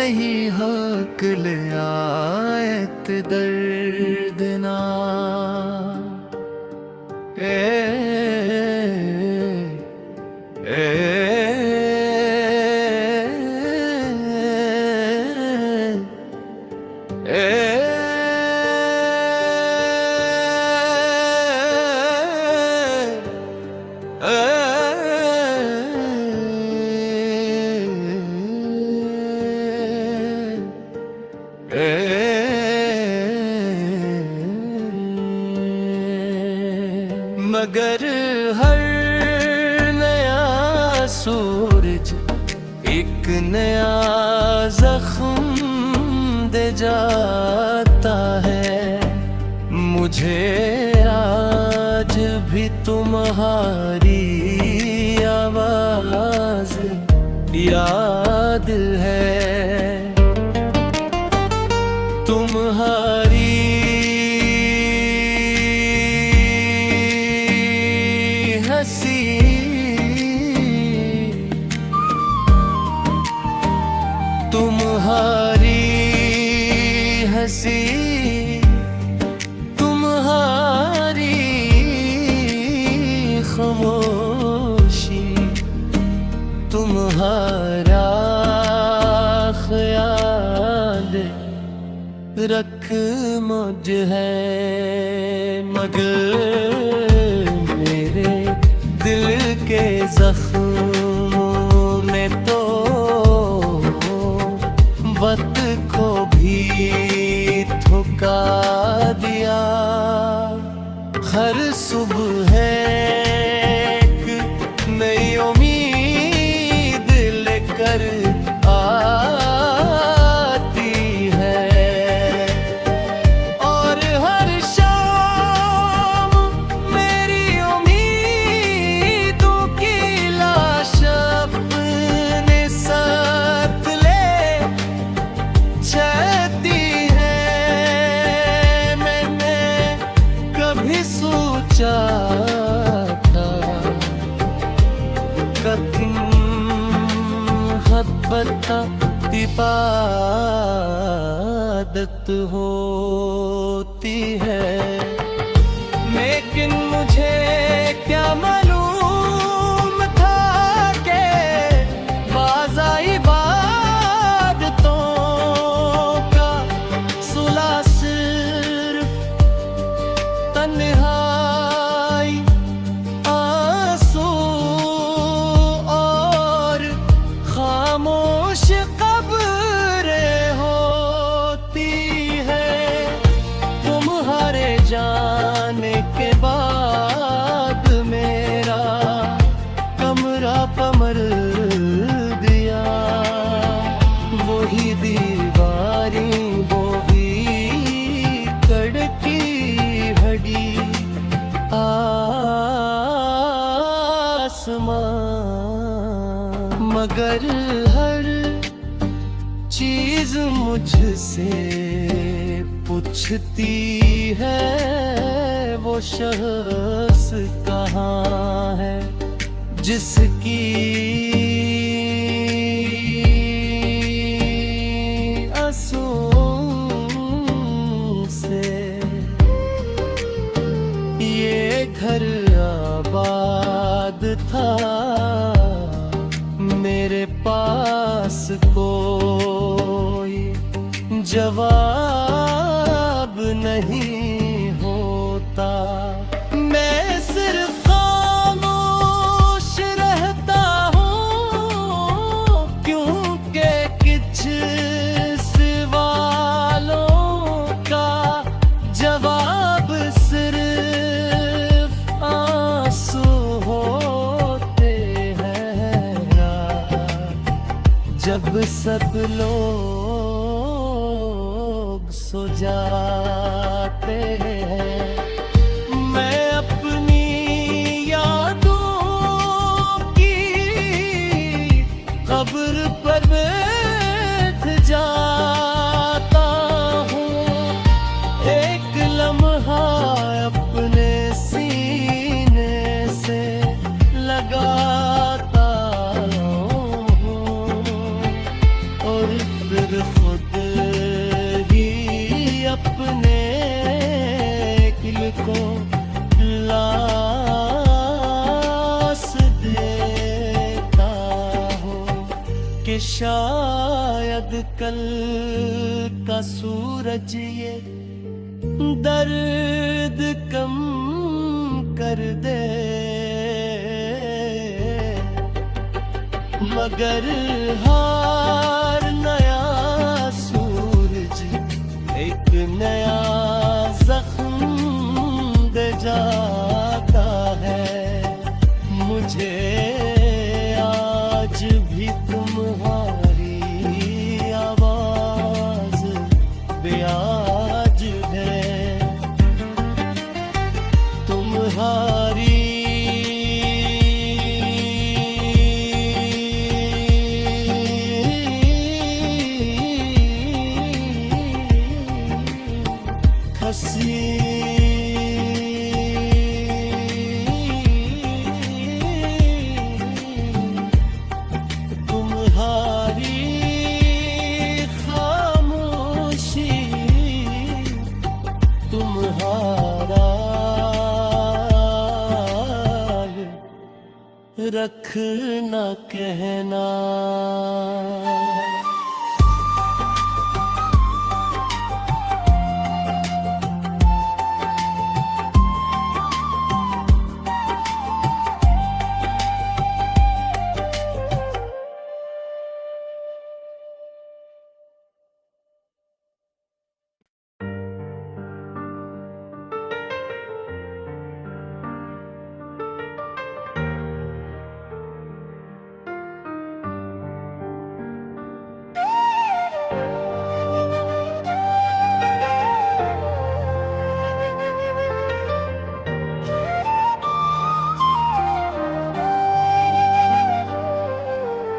नहीं हक ले आयत दर्द ना मगर हर नया सूरज एक नया जख्म दे जाता है। मुझे आज भी तुम्हारी आवाज याद है, तुम्हारी हंसी, तुम्हारी हंसी, तुम्हारी खामोशी, तुम्हारा ख्याल रख मुझ है। मगर मेरे दिल के जख्मों में तो वक्त को भी ठुका दिया। हर सुबह है एक नई उम्मीद लेकर आती है, और हर शाम मेरी उम्मीदों की लाश अपने साथ ले चलती है। मैंने कभी सोचा था मोहब्बत इबादत होती है, लेकिन मुझे क्या मालूम था कि बाज़ा इबादतों का सुला सिर्फ तन्हाई, आंसू और खामोश कब्रें होती है। तुम्हारे जाने के बाद मेरा कमरा पमर दिया, वही दीवारें वही कड़की हड्डी आसमां। मगर हर चीज मुझसे पूछती है, वो शख्स कहाँ है जिसकी आंसुओं से ये घर आबाद था। मेरे पास कोई जवाब नहीं होता, मैं सिर्फ खामोश रहता हूँ, क्योंकि कुछ सवालों का जवाब सिर्फ आंसू होते हैं। जब सब लोग सो जाते हैं, मैं अपनी यादों की कब्र पर बैठ जाता हूँ। एक लम्हा अपने सीने से लगाता हूँ, और फिर को लास देता हो कि शायद कल का सूरज ये दर्द कम कर दे, मगर हर नया सूरज एक नया जख्म दे जाता है। मुझे आज भी तुम्हारी आवाज बेयाज है, तुम्हारी हंसी तुम्हारी खामोशी तुम्हारा रखना कहना।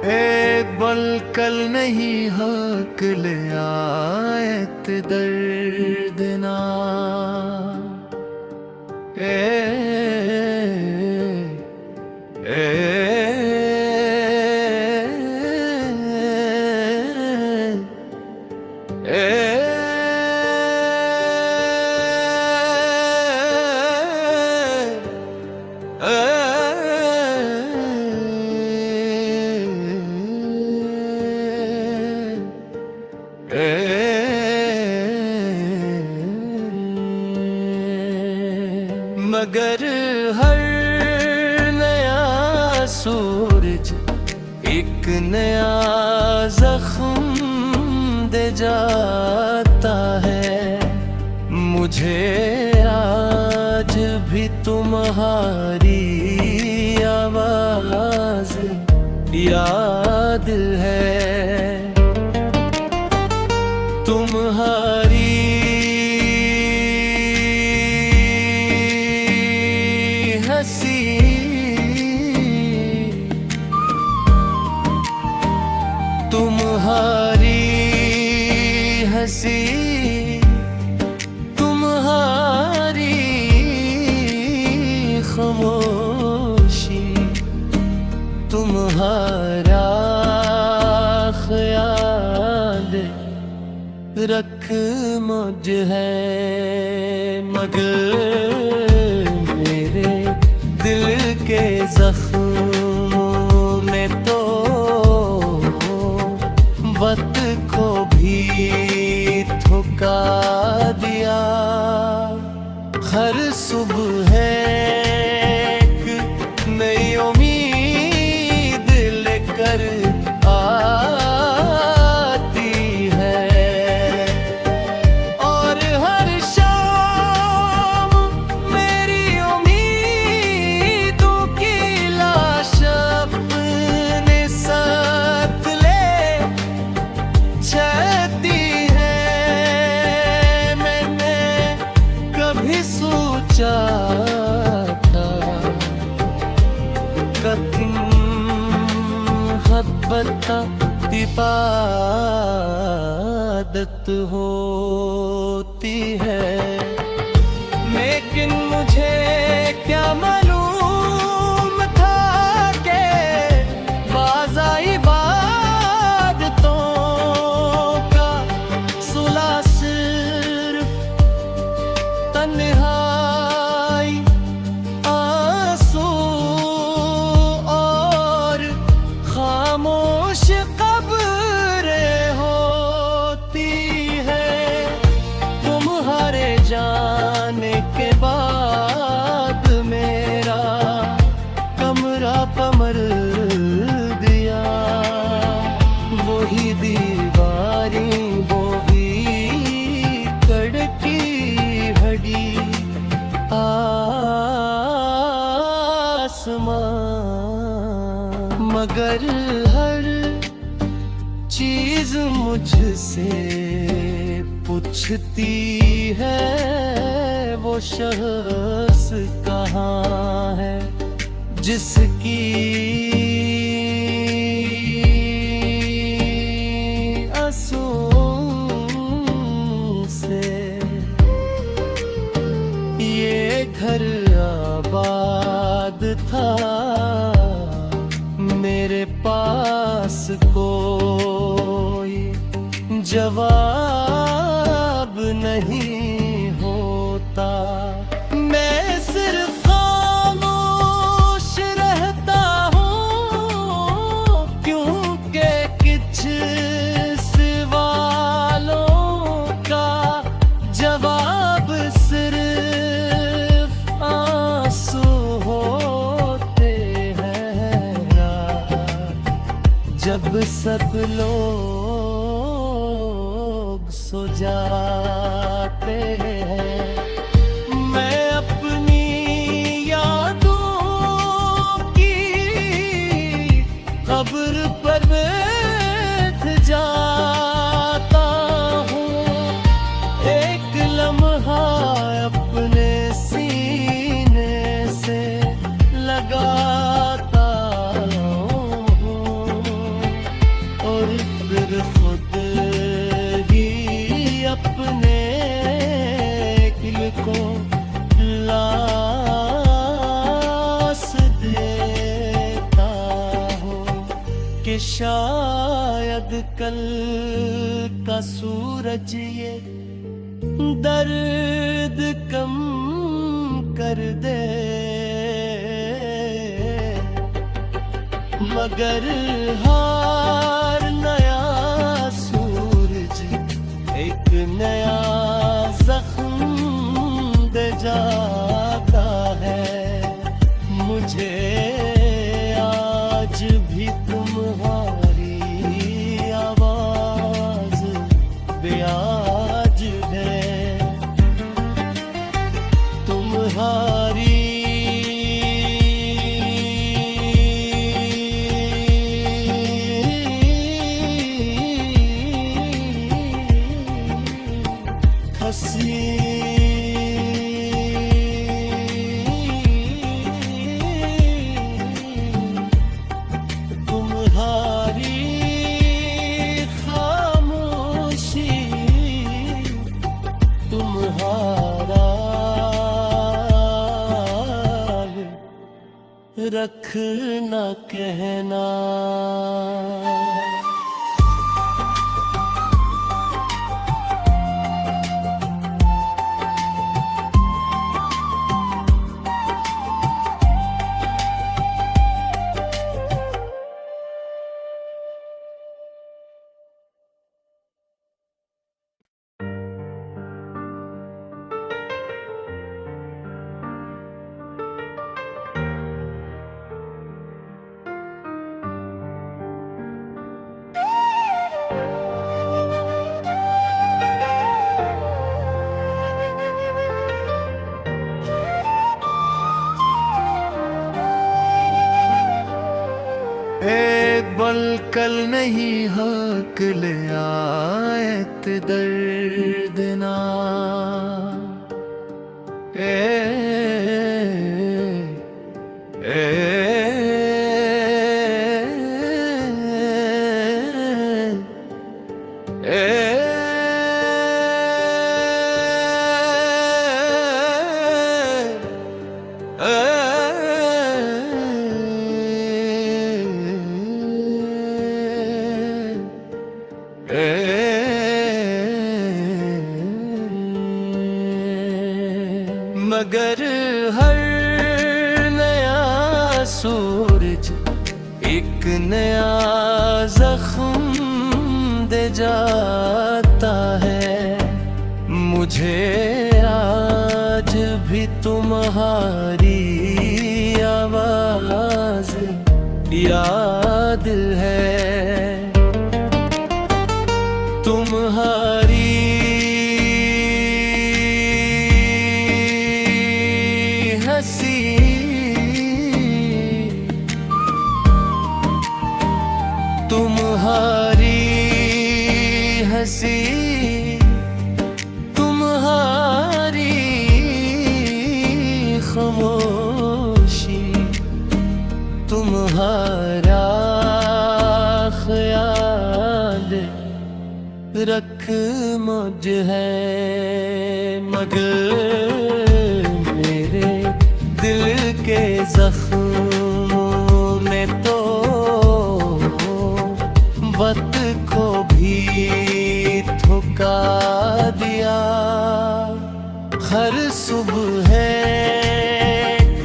एक बल कल नहीं हक ले आयत दर्द ना, ए मगर हर नया सूरज एक नया जख्म दे जाता है। मुझे आज भी तुम्हारी आवाज याद है, तुम्हारी हंसी तुम्हारी हंसी तुम्हारी खामोशी तुम्हारा ख्याल रख मुझ है। मगर मेरे दिल के जख्मों में तो वक्त को भी ठुका दिया। हर सुबह एक नई उम्मीद लेकर आती है, और हर शाम मेरी उम्मीदों की लाश अपने साथ ले चलती है। मैंने कभी सोचा था कथिन बता इबादत होती है, लेकिन मुझे क्या मालूम था कि बाज़ा इबादतों का सुलह सिर्फ तन्हा बड़ी आसमां, मगर हर चीज मुझसे पूछती है वो शख्स कहाँ है जिसकी घर आबाद था। मेरे पास कोई जवाब नहीं होता, मैं सिर्फ खामोश रहता हूँ क्योंकि कुछ सवालों का जवाब सिर्फ जब सब लोग सो जाते हैं। मैं अपनी यादों की कब्र पर बैठ जाता हूँ, एक लम्हा अपने सीने से लगाता फिर खुद ही अपने दिल को लास देता हूँ कि शायद कल का सूरज ये दर्द कम कर दे, मगर हर नया सूरज एक नया जख्म दे जाता है। मुझे आज भी तुम्हारी आवाज बेयाद है, तुम्हारी तुम्हारी खामोशी, तुम्हारा रखना कहना। बल कल नहीं हक ले आयत दर्द ना, मगर हर नया सूरज एक नया जख्म दे जाता है। मुझे आज भी तुम्हारी आवाज याद है, तुम्हारी मुझ है, मगर मेरे दिल के जख्म में तो वक्त को भी थुका दिया। हर सुबह है एक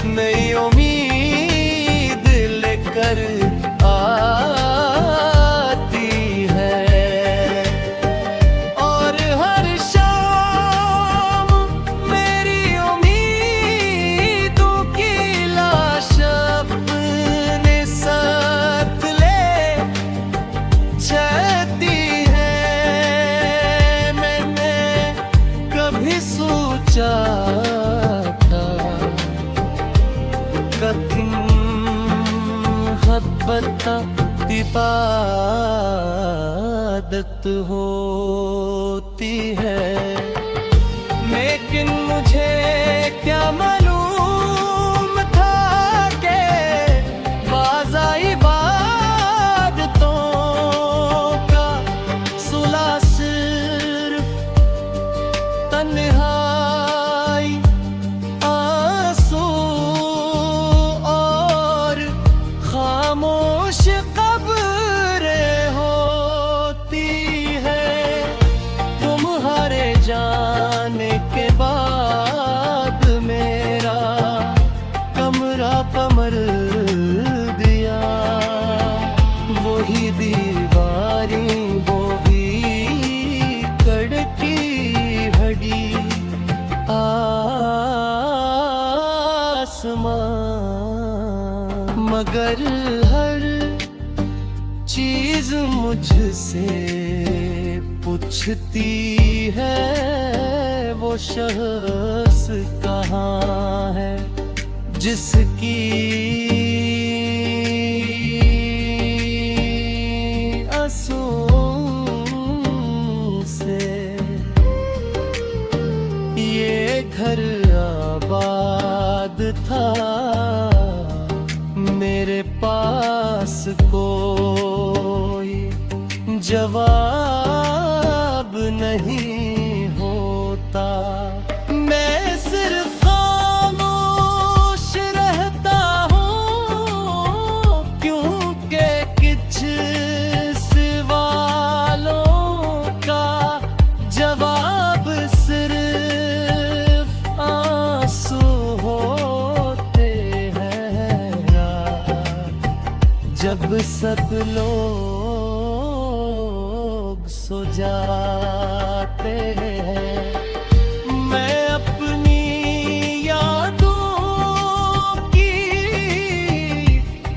नई उम्मीद लेकर आती है, और हर शाम मेरी उम्मीदों की लाश अपने साथ ले चलती है। मैंने कभी सोचा था कठिन मोहब्बत इबादत होती है, लेकिन मुझे क्या मालूम था कि बाज़ा इबादतों का सुलह सिर्फ तन्हाई, आंसू और खामोश कब्रें होती है। तुम्हारे जाने के बाद मेरा कमरा कमर दिया, वही दीवारें वो भी कड़की हड्डी आसमां, मगर हर चीज मुझसे पूछती है वो शख्स कहाँ है जिसकी आंसुओं से ये घर आबाद था। मेरे पास कोई जवाब नहीं होता, मैं सिर्फ खामोश रहता हूँ, क्योंकि कुछ सवालों का जवाब सिर्फ आंसू होते हैं। जब सब लोग सो जाते हैं, मैं अपनी यादों की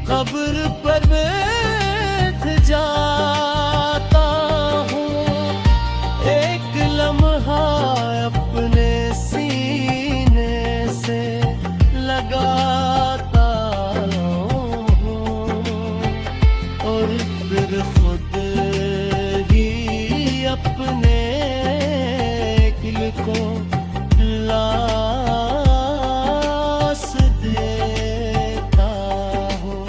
कब्र पर बैठ जाता हूँ, एक लम्हा अपने सीने से लगाता हूँ, और फिर खुद अपने दिल को लाश देता हूँ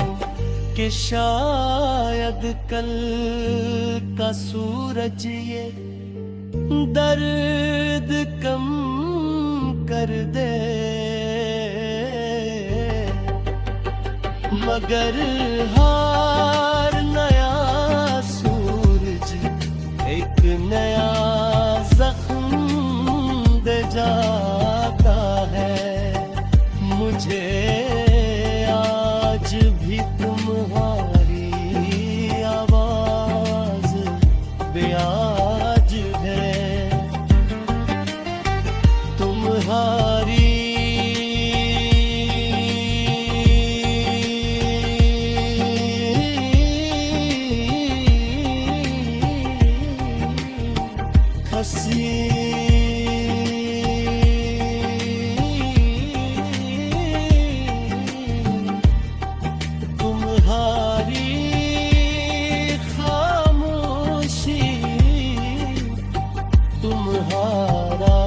कि शायद कल का सूरज ये दर्द कम कर दे, मगर हर नया सूरज एक नया जख्म दे जाता है। मुझे आज भी तुम्हारी आवाज बेआज है, तुम्हारी हंसी तुम्हारी खामोशी, तुम्हारा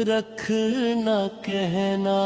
रखना कहना।